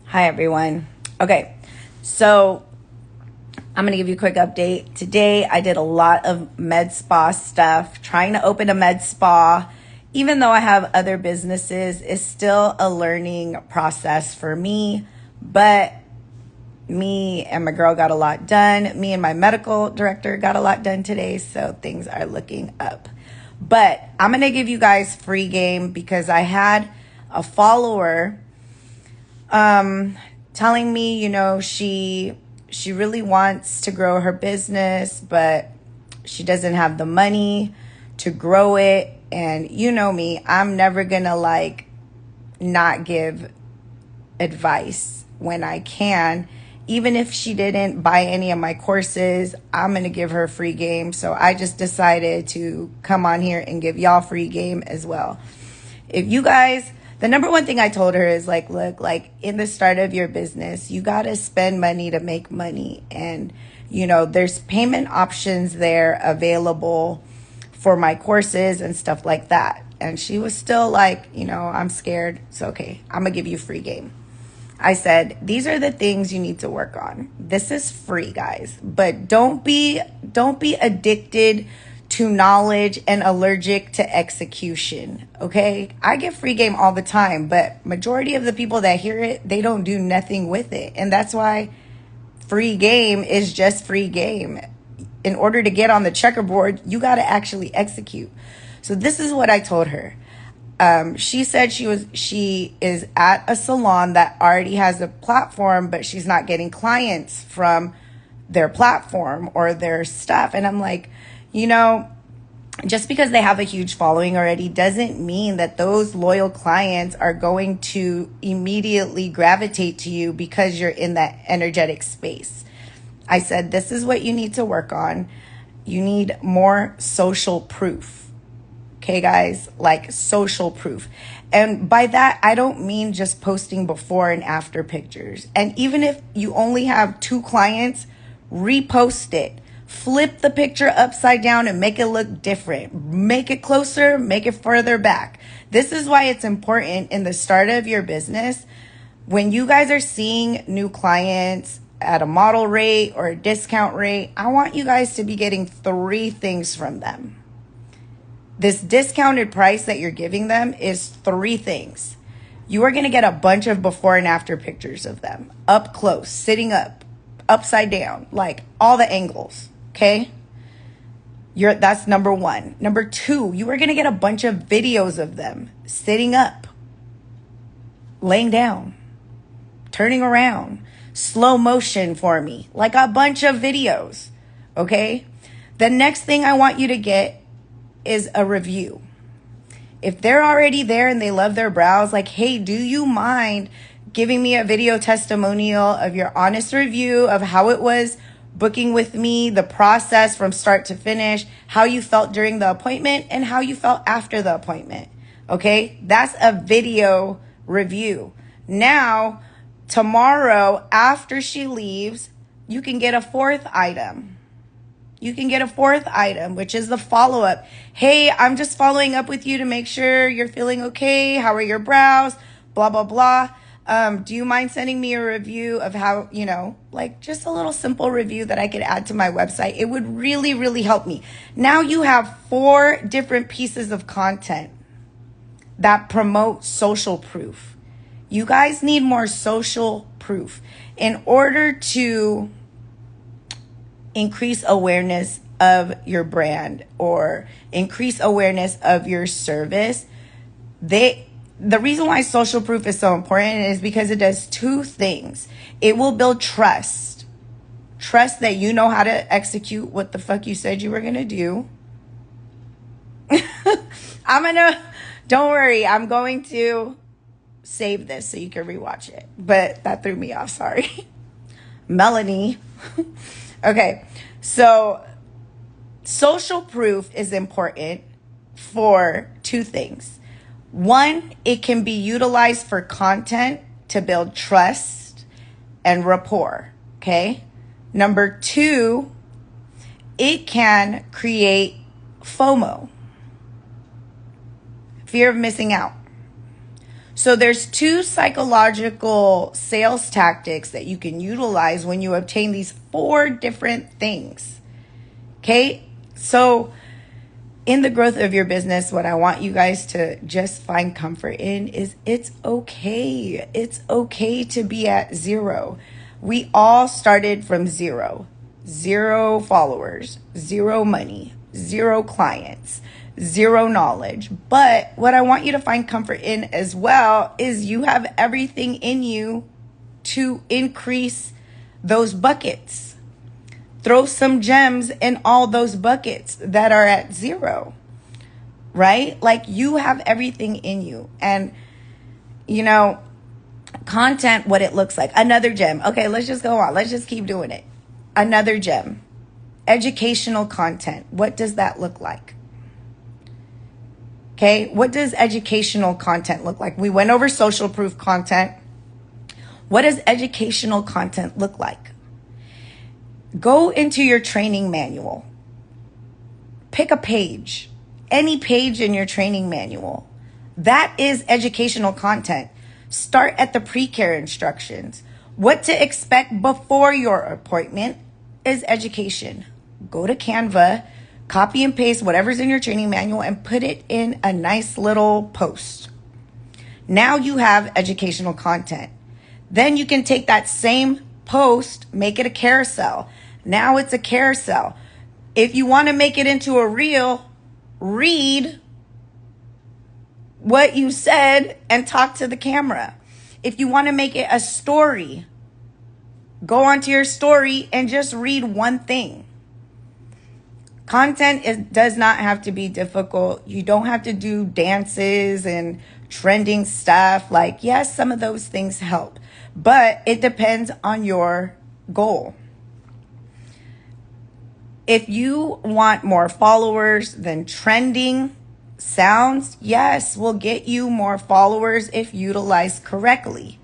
Hi, everyone. Okay, so I'm going to give you a quick update. Today, I did a lot of med spa stuff, trying to open a med spa. Even though I have other businesses, it's still a learning process for me. But me and my girl got a lot done. Me and my medical director got a lot done today, so things are looking up. But I'm going to give you guys free game because I had a follower telling me, she really wants to grow her business, but she doesn't have the money to grow it. And you know me, I'm never gonna not give advice when I can. Even if she didn't buy any of my courses, I'm gonna give her free game. So I just decided to come on here and give y'all free game as well. If you guys, the number one thing I told her is look, in the start of your business, you got to spend money to make money. And, there's payment options there available for my courses and stuff like that. And she was still I'm scared. It's okay. I'm going to give you free game. I said, these are the things you need to work on. This is free, guys, but don't be addicted to knowledge and allergic to execution. Okay. I get free game all the time, but majority of the people that hear it, they don't do nothing with it. And that's why free game is just free game. In order to get on the checkerboard, you got to actually execute. So this is what I told her. She said she is at a salon that already has a platform, but she's not getting clients from their platform or their stuff. And I'm like, just because they have a huge following already doesn't mean that those loyal clients are going to immediately gravitate to you because you're in that energetic space. I said, this is what you need to work on. You need more social proof. Okay, guys, social proof. And by that, I don't mean just posting before and after pictures. And even if you only have 2 clients, repost it. Flip the picture upside down and make it look different. Make it closer, make it further back. This is why it's important in the start of your business. When you guys are seeing new clients at a model rate or a discount rate, I want you guys to be getting 3 things from them. This discounted price that you're giving them is 3 things. You are going to get a bunch of before and after pictures of them. Up close, sitting up, upside down, all the angles. Okay. That's number 1. Number 2, you are going to get a bunch of videos of them sitting up, laying down, turning around, slow motion for me, a bunch of videos. Okay. The next thing I want you to get is a review. If they're already there and they love their brows, hey, do you mind giving me a video testimonial of your honest review of how it was booking with me, the process from start to finish, how you felt during the appointment and how you felt after the appointment. Okay, that's a video review. Now, tomorrow after she leaves, you can get a 4th item. You can get a 4th item, which is the follow-up. Hey, I'm just following up with you to make sure you're feeling okay. How are your brows? Blah, blah, blah. Do you mind sending me a review of how, just a little simple review that I could add to my website? It would really, really help me. Now you have 4 different pieces of content that promote social proof. You guys need more social proof in order to increase awareness of your brand or increase awareness of your service. The reason why social proof is so important is because it does 2 things. It will build trust. Trust that you know how to execute what the fuck you said you were going to do. Don't worry, I'm going to save this so you can rewatch it. But that threw me off, sorry. Melanie. Okay, so social proof is important for 2 things. 1, it can be utilized for content to build trust and rapport, okay? Number 2, it can create FOMO, fear of missing out. So there's two psychological sales tactics that you can utilize when you obtain these four different things. Okay? So in the growth of your business, what I want you guys to just find comfort in is it's okay. It's okay to be at zero. We all started from zero. 0 followers, 0 money, 0 clients, 0 knowledge. But what I want you to find comfort in as well is you have everything in you to increase those buckets. Throw some gems in all those buckets that are at 0, right? Like you have everything in you. And, you know, content, what it looks like. Another gem. Okay, let's just go on. Let's just keep doing it. Another gem. Educational content. What does that look like? Okay, what does educational content look like? We went over social proof content. What does educational content look like? Go into your training manual. Pick a page, any page in your training manual. That is educational content. Start at the pre-care instructions. What to expect before your appointment is education. Go to Canva, copy and paste whatever's in your training manual and put it in a nice little post. Now you have educational content. Then you can take that same post, make it a carousel. Now it's a carousel. If you want to make it into a reel, read what you said and talk to the camera. If you want to make it a story, go onto your story and just read one thing. Content does not have to be difficult. You don't have to do dances and trending stuff. Like, yes, some of those things help, but it depends on your goal. If you want more followers, then trending sounds, yes, will get you more followers if utilized correctly.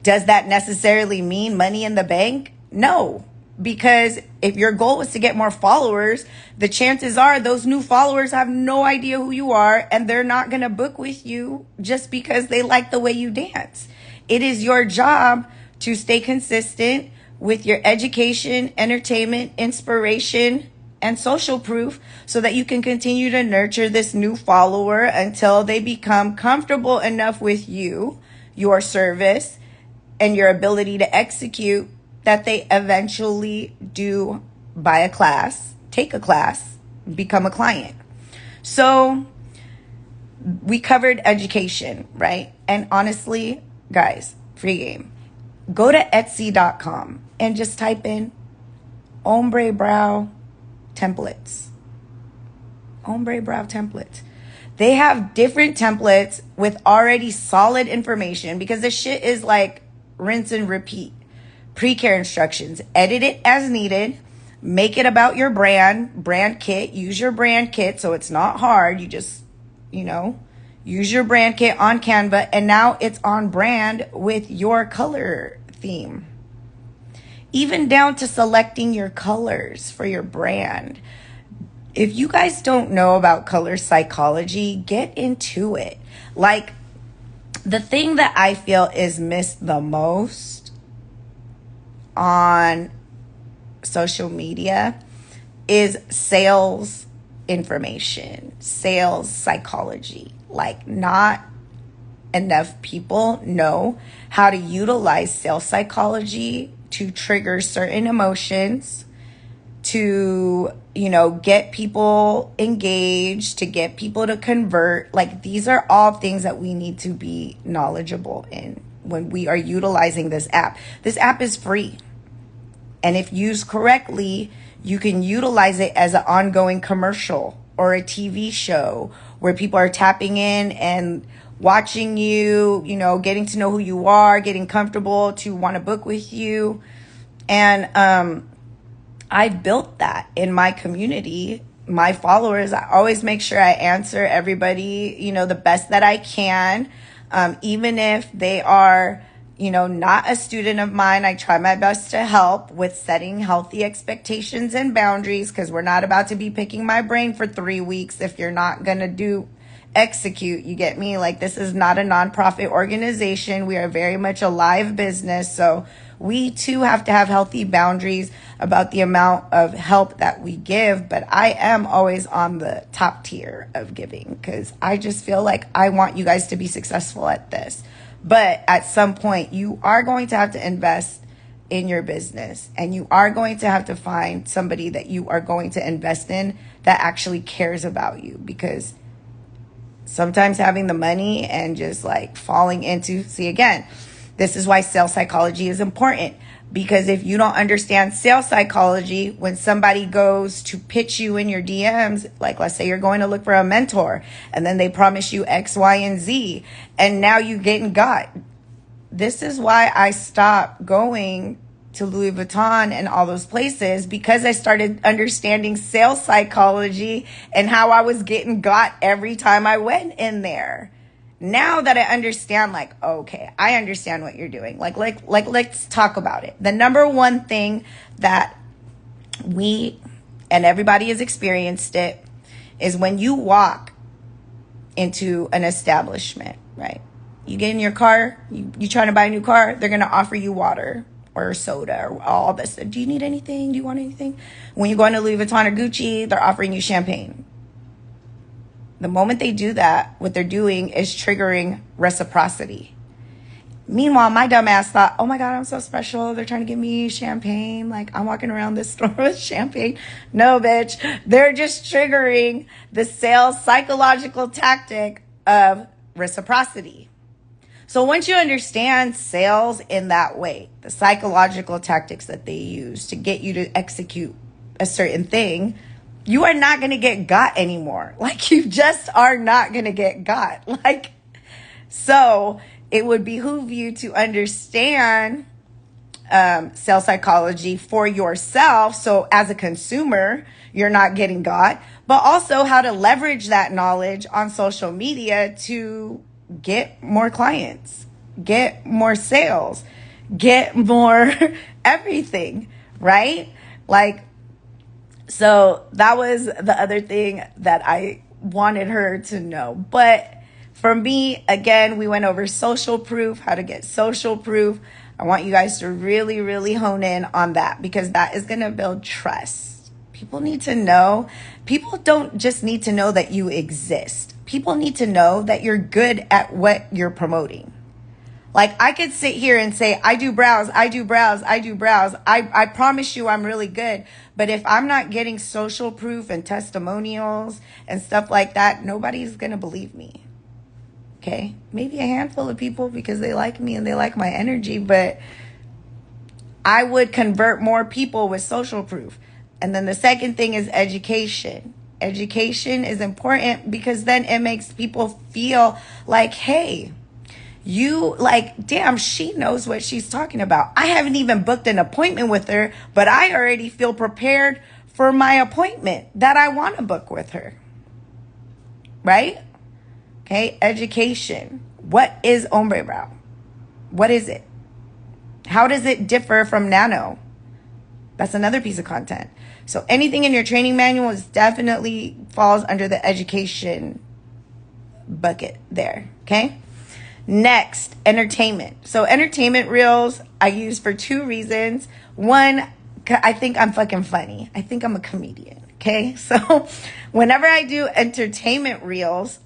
Does that necessarily mean money in the bank? No, because if your goal is to get more followers, the chances are those new followers have no idea who you are and they're not going to book with you just because they like the way you dance. It is your job to stay consistent with your education, entertainment, inspiration, and social proof so that you can continue to nurture this new follower until they become comfortable enough with you, your service, and your ability to execute that they eventually do buy a class, take a class, become a client. So we covered education, right? And honestly, guys, free game. Go to Etsy.com and just type in ombre brow templates. Ombre brow templates. They have different templates with already solid information because the shit is like rinse and repeat. Pre-care instructions. Edit it as needed. Make it about your brand kit. Use your brand kit so it's not hard. You just, use your brand kit on Canva and now it's on brand with your color theme. Even down to selecting your colors for your brand. If you guys don't know about color psychology, get into it. Like, the thing that I feel is missed the most on social media is sales information, sales psychology. Like, not enough people know how to utilize sales psychology to trigger certain emotions, to, get people engaged, to get people to convert. Like, these are all things that we need to be knowledgeable in when we are utilizing this app. This app is free. And if used correctly, you can utilize it as an ongoing commercial or a TV show where people are tapping in and watching you, getting to know who you are, getting comfortable to want to book with you. And I built that in my community, my followers. I always make sure I answer everybody, the best that I can. Even if they are, not a student of mine, I try my best to help with setting healthy expectations and boundaries because we're not about to be picking my brain for 3 weeks if you're not going to do execute. You get me? Like, this is not a nonprofit organization. We are very much a live business. So we too have to have healthy boundaries about the amount of help that we give. But I am always on the top tier of giving because I just feel like I want you guys to be successful at this. But at some point, you are going to have to invest in your business, and you are going to have to find somebody that you are going to invest in that actually cares about you, because sometimes having the money and just like falling into, see, again, this is why sales psychology is important, because if you don't understand sales psychology, when somebody goes to pitch you in your DMs, like let's say you're going to look for a mentor and then they promise you X, Y, and Z, and now you getting got. This is why I stopped going to Louis Vuitton and all those places, because I started understanding sales psychology and how I was getting got every time I went in there. Now that I understand, like, okay, I understand what you're doing. Like, let's talk about it. The number one thing that we, and everybody has experienced it, is when you walk into an establishment, right? You get in your car, you trying to buy a new car, they're going to offer you water or soda or all this. Do you need anything? Do you want anything? When you go into Louis Vuitton or Gucci, they're offering you champagne. The moment they do that, what they're doing is triggering reciprocity. Meanwhile, my dumb ass thought, oh my God, I'm so special. They're trying to give me champagne. Like, I'm walking around this store with champagne. No, bitch. They're just triggering the sales psychological tactic of reciprocity. So once you understand sales in that way, the psychological tactics that they use to get you to execute a certain thing, you are not going to get got anymore. Like, you just are not going to get got. Like, so it would behoove you to understand sales psychology for yourself. So as a consumer, you're not getting got, but also how to leverage that knowledge on social media to get more clients, get more sales, get more everything, right? Like, so that was the other thing that I wanted her to know. But for me, again, we went over social proof, how to get social proof. I want you guys to really, really hone in on that, because that is going to build trust. People need to know. People don't just need to know that you exist. People need to know that you're good at what you're promoting. Like, I could sit here and say, I do brows, I do brows, I do brows. I promise you I'm really good. But if I'm not getting social proof and testimonials and stuff like that, nobody's going to believe me. Okay? Maybe a handful of people because they like me and they like my energy, but I would convert more people with social proof. And then the second thing is education. Education is important because then it makes people feel like, hey, you like, damn, she knows what she's talking about. I haven't even booked an appointment with her, but I already feel prepared for my appointment that I want to book with her. Right? Okay, education. What is ombre brow? What is it? How does it differ from nano? That's another piece of content. So anything in your training manual is definitely falls under the education bucket there. Okay. Next, entertainment. So entertainment reels I use for two reasons. One, I think I'm fucking funny. I think I'm a comedian. Okay. So whenever I do entertainment reels,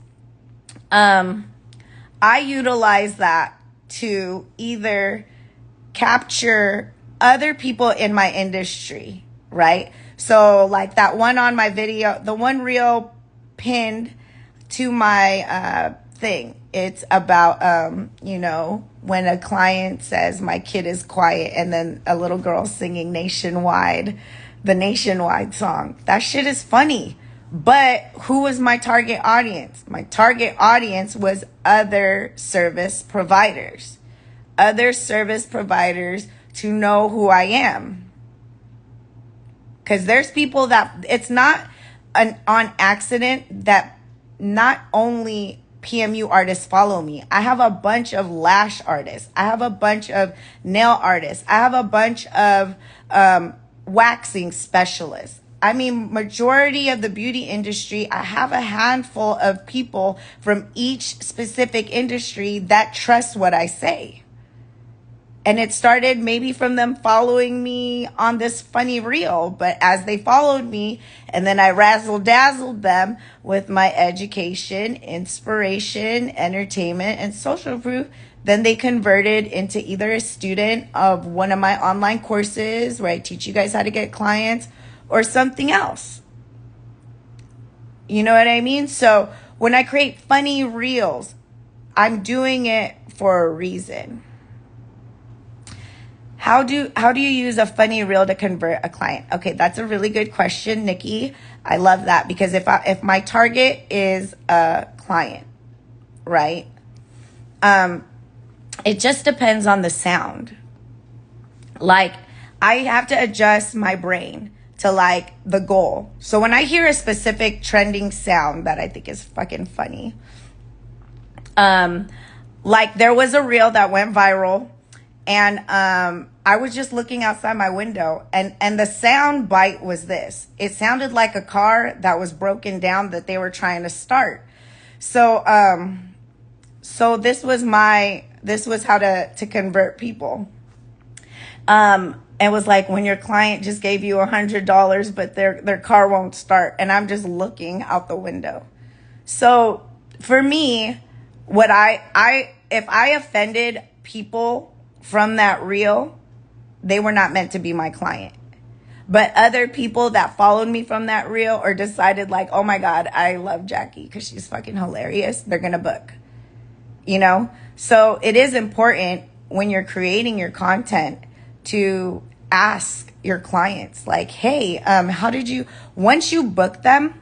I utilize that to either capture other people in my industry, right? So like that one on my video, the one reel pinned to my thing, it's about, when a client says my kid is quiet and then a little girl singing Nationwide, the Nationwide song. That shit is funny. But who was my target audience? My target audience was other service providers. Other service providers to know who I am. Because there's people that it's not on accident that not only PMU artists follow me. I have a bunch of lash artists. I have a bunch of nail artists. I have a bunch of waxing specialists. I mean, majority of the beauty industry, I have a handful of people from each specific industry that trust what I say. And it started maybe from them following me on this funny reel. But as they followed me, and then I razzle dazzled them with my education, inspiration, entertainment, and social proof, then they converted into either a student of one of my online courses where I teach you guys how to get clients, or something else. You know what I mean? So when I create funny reels, I'm doing it for a reason. How do you use a funny reel to convert a client? Okay, that's a really good question, Nikki. I love that, because if my target is a client, right? It just depends on the sound. Like, I have to adjust my brain to like the goal. So when I hear a specific trending sound that I think is fucking funny, like there was a reel that went viral, and I was just looking outside my window, and the sound bite was this. It sounded like a car that was broken down that they were trying to start. So this was how to convert people. It was like when your client just gave you $100, but their car won't start, and I'm just looking out the window. So for me, if I offended people from that reel, they were not meant to be my client. But other people that followed me from that reel or decided like, oh my God, I love Jackie because she's fucking hilarious, they're gonna book. You know? So it is important when you're creating your content to ask your clients like, hey, once you book them,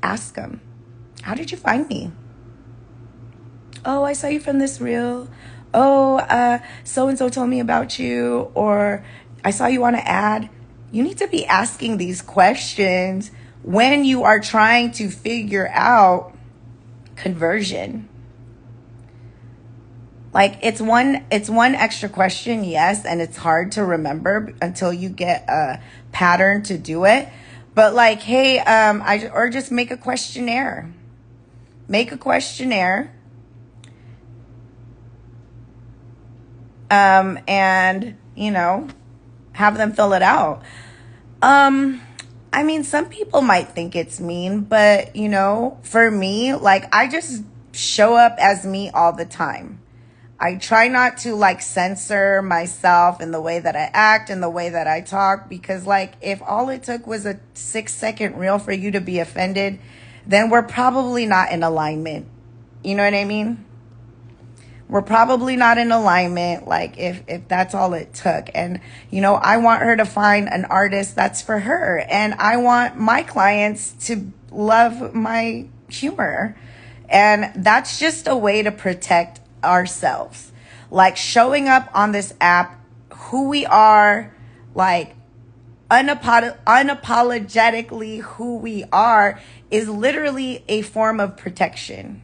ask them, how did you find me? Oh, I saw you from this reel. Oh, so-and-so told me about you, or I saw you on an ad. You need to be asking these questions when you are trying to figure out conversion. Like, it's one extra question, yes, and it's hard to remember until you get a pattern to do it. But like, hey, or just make a questionnaire. Make a questionnaire. And, have them fill it out. I mean, some people might think it's mean, but, for me, like, I just show up as me all the time. I try not to like censor myself in the way that I act and the way that I talk, because like if all it took was a 6-second reel for you to be offended, then we're probably not in alignment. You know what I mean? We're probably not in alignment, like if that's all it took. And, I want her to find an artist that's for her. And I want my clients to love my humor. And that's just a way to protect ourselves. Like showing up on this app, who we are, like unapologetically who we are, is literally a form of protection.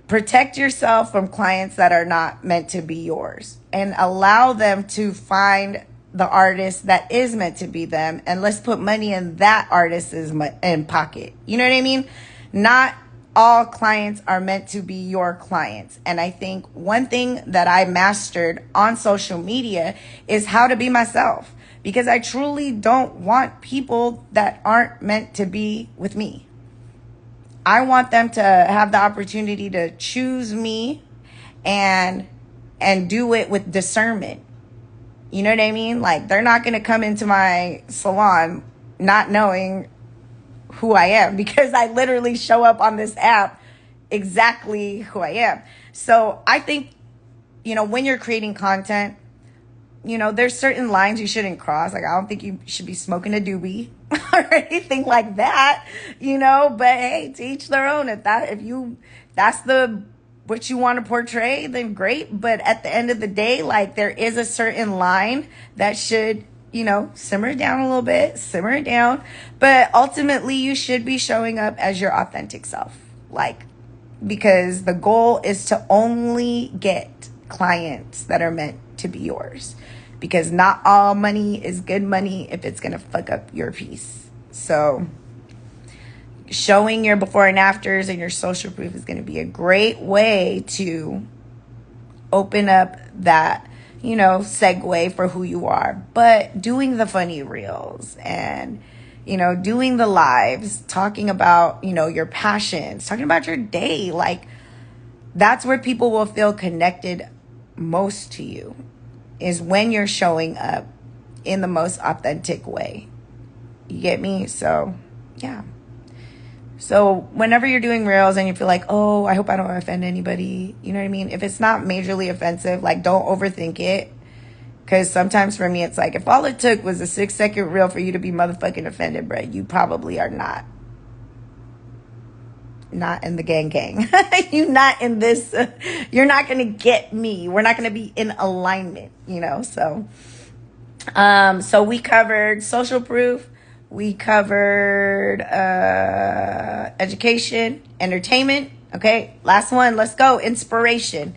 Protect yourself from clients that are not meant to be yours, and allow them to find the artist that is meant to be them. And let's put money in that artist's in pocket. You know what I mean? Not all clients are meant to be your clients. And I think one thing that I mastered on social media is how to be myself, because I truly don't want people that aren't meant to be with me. I want them to have the opportunity to choose me and do it with discernment. You know what I mean? Like, they're not going to come into my salon not knowing who I am, because I literally show up on this app exactly who I am. So I think, when you're creating content, there's certain lines you shouldn't cross. Like, I don't think you should be smoking a doobie or anything like that, but hey, to each their own. If that's what you want to portray, then great. But at the end of the day, like, there is a certain line that should, simmer it down a little bit, simmer it down. But ultimately, you should be showing up as your authentic self. Like, because the goal is to only get clients that are meant to be yours. because not all money is good money if it's going to fuck up your peace. So showing your before and afters and your social proof is going to be a great way to open up that, segue for who you are. But doing the funny reels and, doing the lives, talking about, your passions, talking about your day, like that's where people will feel connected most to you, is when you're showing up in the most authentic way. You get me? So, yeah. So whenever you're doing reels and you feel like, oh, I hope I don't offend anybody, you know what I mean? If it's not majorly offensive, like, don't overthink it. Because sometimes for me, it's like, if all it took was a 6-second reel for you to be motherfucking offended, bro, you probably are not in the gang. You're not in this. You're not going to get me. We're not going to be in alignment, So, so we covered social proof. We covered education, entertainment. Okay, last one. Let's go. Inspiration,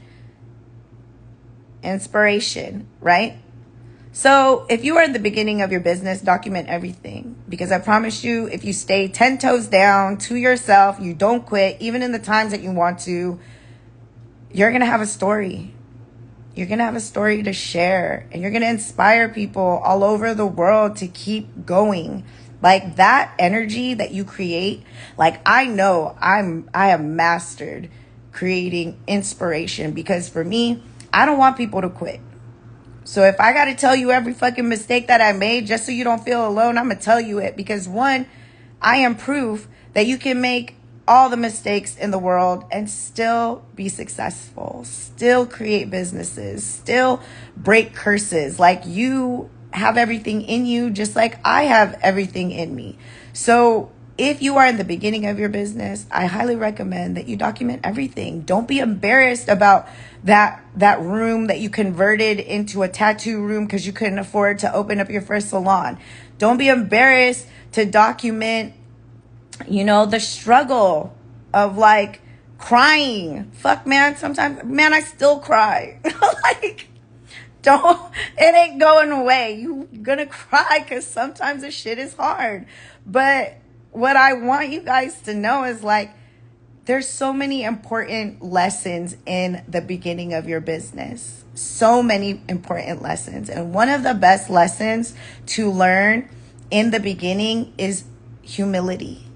right? So if you are in the beginning of your business, document everything. Because I promise you, if you stay 10 toes down to yourself, you don't quit, even in the times that you want to, you're going to have a story. You're going to have a story to share. And you're going to inspire people all over the world to keep going. Like that energy that you create, like I know I have mastered creating inspiration, because for me, I don't want people to quit. So if I got to tell you every fucking mistake that I made just so you don't feel alone, I'm going to tell you it. Because one, I am proof that you can make all the mistakes in the world and still be successful, still create businesses, still break curses. Like you have everything in you, just like I have everything in me. So if you are in the beginning of your business, I highly recommend that you document everything. Don't be embarrassed about that room that you converted into a tattoo room because you couldn't afford to open up your first salon. Don't be embarrassed to document, the struggle of like crying. Fuck, man. Sometimes, man, I still cry. Like, it ain't going away. You're gonna cry because sometimes the shit is hard. But what I want you guys to know is like, there's so many important lessons in the beginning of your business. So many important lessons. And one of the best lessons to learn in the beginning is humility.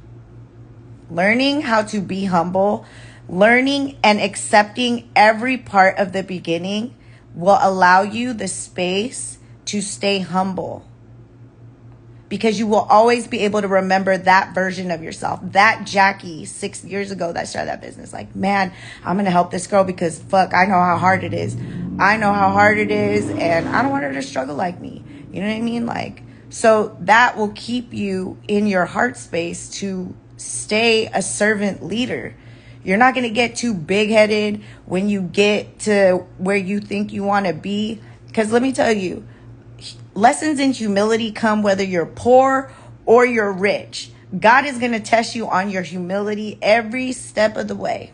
Learning how to be humble, learning and accepting every part of the beginning will allow you the space to stay humble. Because you will always be able to remember that version of yourself, that Jackie 6 years ago that started that business. Like, man, I'm going to help this girl because fuck, I know how hard it is. I know how hard it is, and I don't want her to struggle like me. You know what I mean? Like, so that will keep you in your heart space to stay a servant leader. You're not going to get too big-headed when you get to where you think you want to be. Because let me tell you, lessons in humility come whether you're poor or you're rich. God is going to test you on your humility every step of the way.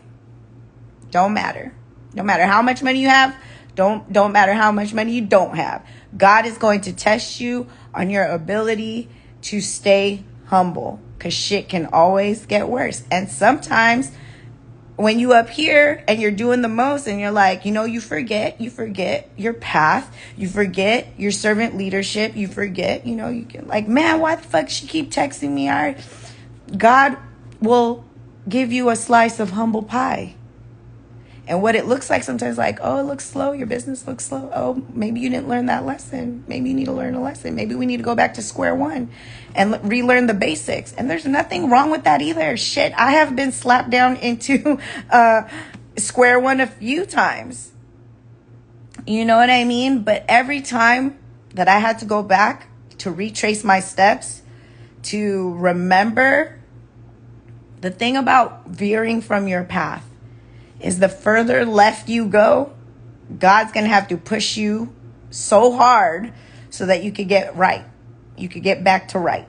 Don't matter. No matter how much money you have, don't matter how much money you don't have. God is going to test you on your ability to stay humble, because shit can always get worse. And sometimes when you up here and you're doing the most and you're like, you forget your path. You forget your servant leadership. You forget, you can like, man, why the fuck she keep texting me? God will give you a slice of humble pie. And what it looks like sometimes, like, oh, it looks slow. Your business looks slow. Oh, maybe you didn't learn that lesson. Maybe you need to learn a lesson. Maybe we need to go back to square one and relearn the basics. And there's nothing wrong with that either. Shit, I have been slapped down into square one a few times. You know what I mean? But every time that I had to go back to retrace my steps, to remember, the thing about veering from your path is the further left you go, God's going to have to push you so hard so that you could get right. You could get back to right,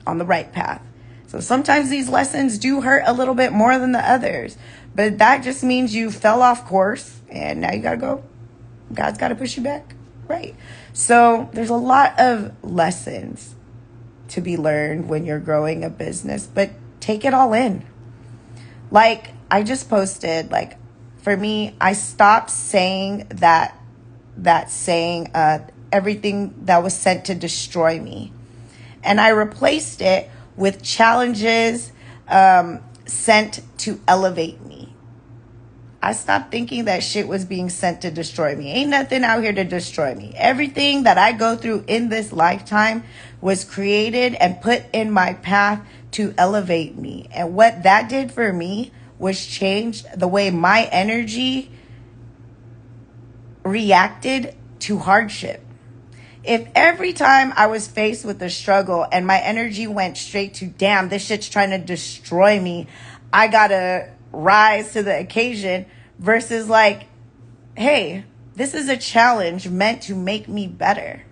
on the right path. So sometimes these lessons do hurt a little bit more than the others. But that just means you fell off course and now you got to go. God's got to push you back right. So there's a lot of lessons to be learned when you're growing a business, but take it all in. Like I just posted, like for me, I stopped saying that saying, everything that was sent to destroy me. And I replaced it with challenges sent to elevate me. I stopped thinking that shit was being sent to destroy me. Ain't nothing out here to destroy me. Everything that I go through in this lifetime was created and put in my path to elevate me. And what that did for me was change the way my energy reacted to hardship. If every time I was faced with a struggle and my energy went straight to, damn, this shit's trying to destroy me, I gotta rise to the occasion, versus like, hey, this is a challenge meant to make me better.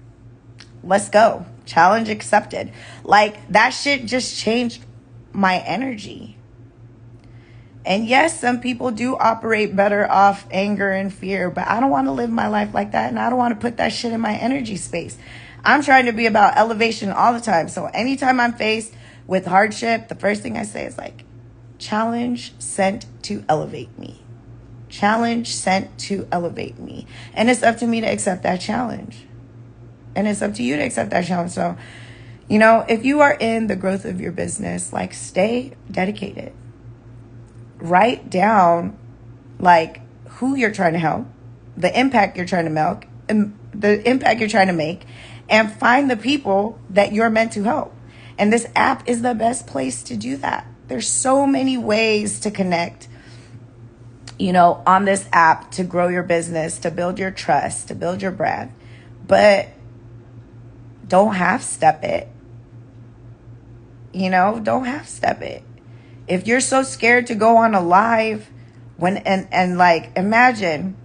Let's go. Challenge accepted. Like that shit just changed my energy. And yes, some people do operate better off anger and fear, but I don't want to live my life like that. And I don't want to put that shit in my energy space. I'm trying to be about elevation all the time. So anytime I'm faced with hardship, the first thing I say is like, challenge sent to elevate me. Challenge sent to elevate me. And it's up to me to accept that challenge. And it's up to you to accept that challenge. So, you know, if you are in the growth of your business, like stay dedicated. Write down like who you're trying to help, the impact you're trying to make, and the impact you're trying to make, and find the people that you're meant to help. And this app is the best place to do that. There's so many ways to connect, you know, on this app to grow your business, to build your trust, to build your brand. But don't half step it. You know, don't half step it. If you're so scared to go on a live and like imagine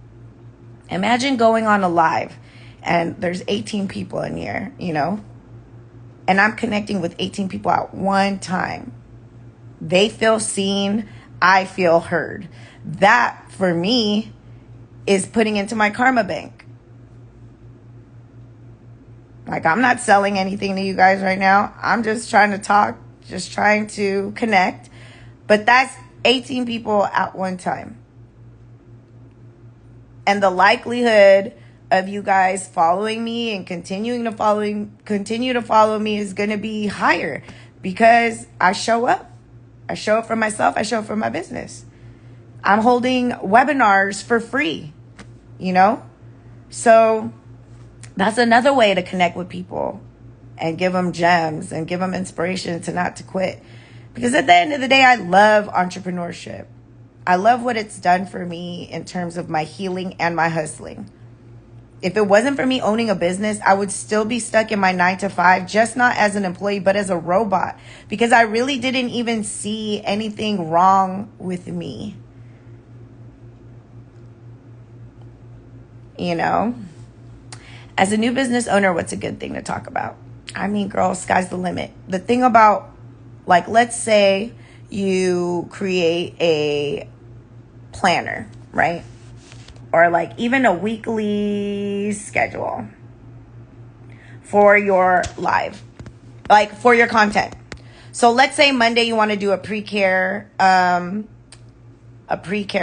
going on a live and there's 18 people in here, you know, and I'm connecting with 18 people at one time. They feel seen. I feel heard. That for me is putting into my karma bank. Like I'm not selling anything to you guys right now. I'm just trying to talk, just trying to connect. But that's 18 people at one time. And the likelihood of you guys following me and continue to follow me is going to be higher because I show up. I show up for myself. I show up for my business. I'm holding webinars for free, you know? So that's another way to connect with people and give them gems and give them inspiration to not to quit. Because at the end of the day, I love entrepreneurship. I love what it's done for me in terms of my healing and my hustling. If it wasn't for me owning a business, I would still be stuck in my 9-to-5, just not as an employee, but as a robot. Because I really didn't even see anything wrong with me. You know? As a new business owner, what's a good thing to talk about? I mean, girl, sky's the limit. The thing about, like, let's say you create a planner, right? Or like even a weekly schedule for your live, like for your content. So let's say Monday you want to do a pre-care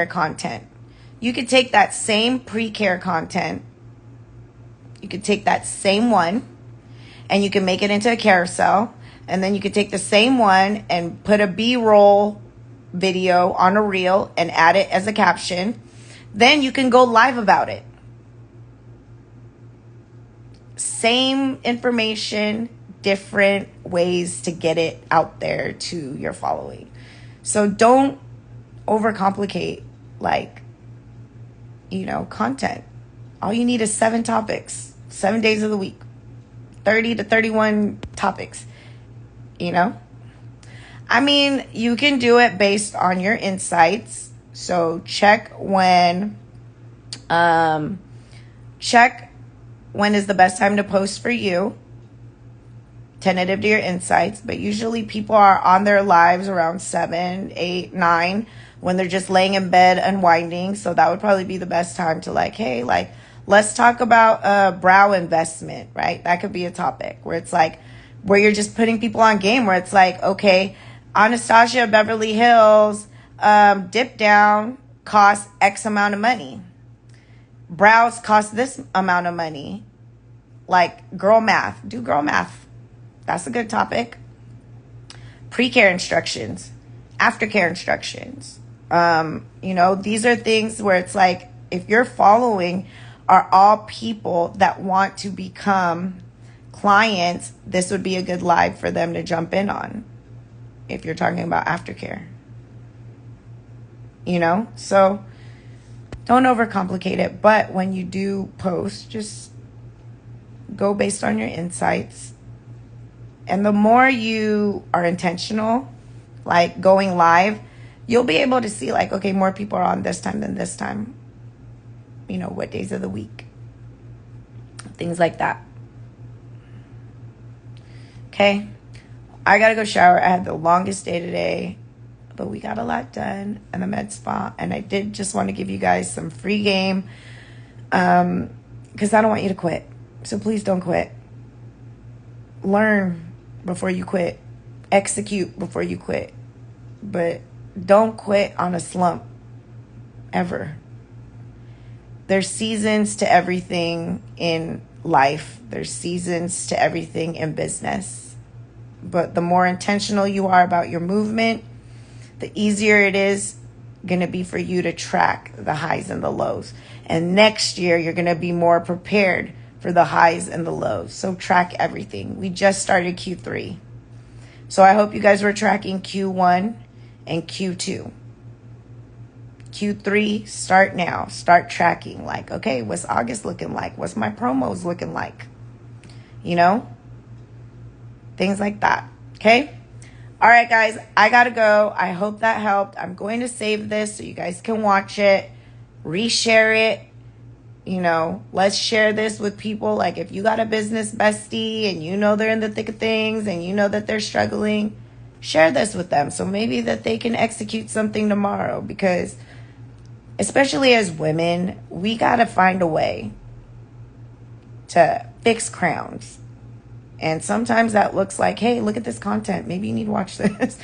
content. You could take that same pre-care content. You could take that same one and you can make it into a carousel. And then you could take the same one and put a B-roll video on a reel and add it as a caption. Then you can go live about it. Same information, different ways to get it out there to your following. So don't overcomplicate, like, you know, content. All you need is 7 topics, 7 days of the week, 30 to 31 topics. You know, I mean, you can do it based on your insights. So check when is the best time to post for you, tentative to your insights. But usually people are on their lives around 7, 8, 9 when they're just laying in bed unwinding. So that would probably be the best time to like, hey, like, Let's talk about brow investment, right? That could be a topic where it's like, where you're just putting people on game, where it's like, okay, Anastasia Beverly Hills dip down costs X amount of money. Brows cost this amount of money. Like girl math. Do girl math. That's a good topic. Pre-care instructions. Aftercare instructions. These are things where it's like, if you're following are all people that want to become clients, this would be a good live for them to jump in on if you're talking about aftercare. So don't overcomplicate it. But when you do post, just go based on your insights. And the more you are intentional, like going live, you'll be able to see like, okay, more people are on this time than this time. What days of the week. Things like that. Okay. I got to go shower. I had the longest day today, but we got a lot done in the med spa. And I did just want to give you guys some free game because I don't want you to quit. So please don't quit. Learn before you quit. Execute before you quit. But don't quit on a slump. Ever. There's seasons to everything in life. There's seasons to everything in business. But the more intentional you are about your movement, the easier it is going to be for you to track the highs and the lows. And next year, you're going to be more prepared for the highs and the lows. So track everything. We just started Q3. So I hope you guys were tracking Q1 and Q2. Q3, start now. Start tracking. Like, okay, what's August looking like? What's my promos looking like? Things like that. Okay? All right, guys, I got to go. I hope that helped. I'm going to save this so you guys can watch it, reshare it. Let's share this with people. Like, if you got a business bestie and they're in the thick of things and that they're struggling, share this with them so maybe that they can execute something tomorrow. Because especially as women, we got to find a way to fix crowns. And sometimes that looks like, hey, look at this content. Maybe you need to watch this.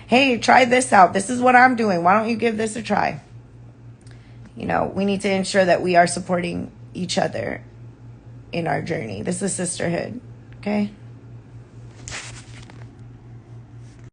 Hey, try this out. This is what I'm doing. Why don't you give this a try? We need to ensure that we are supporting each other in our journey. This is sisterhood. Okay?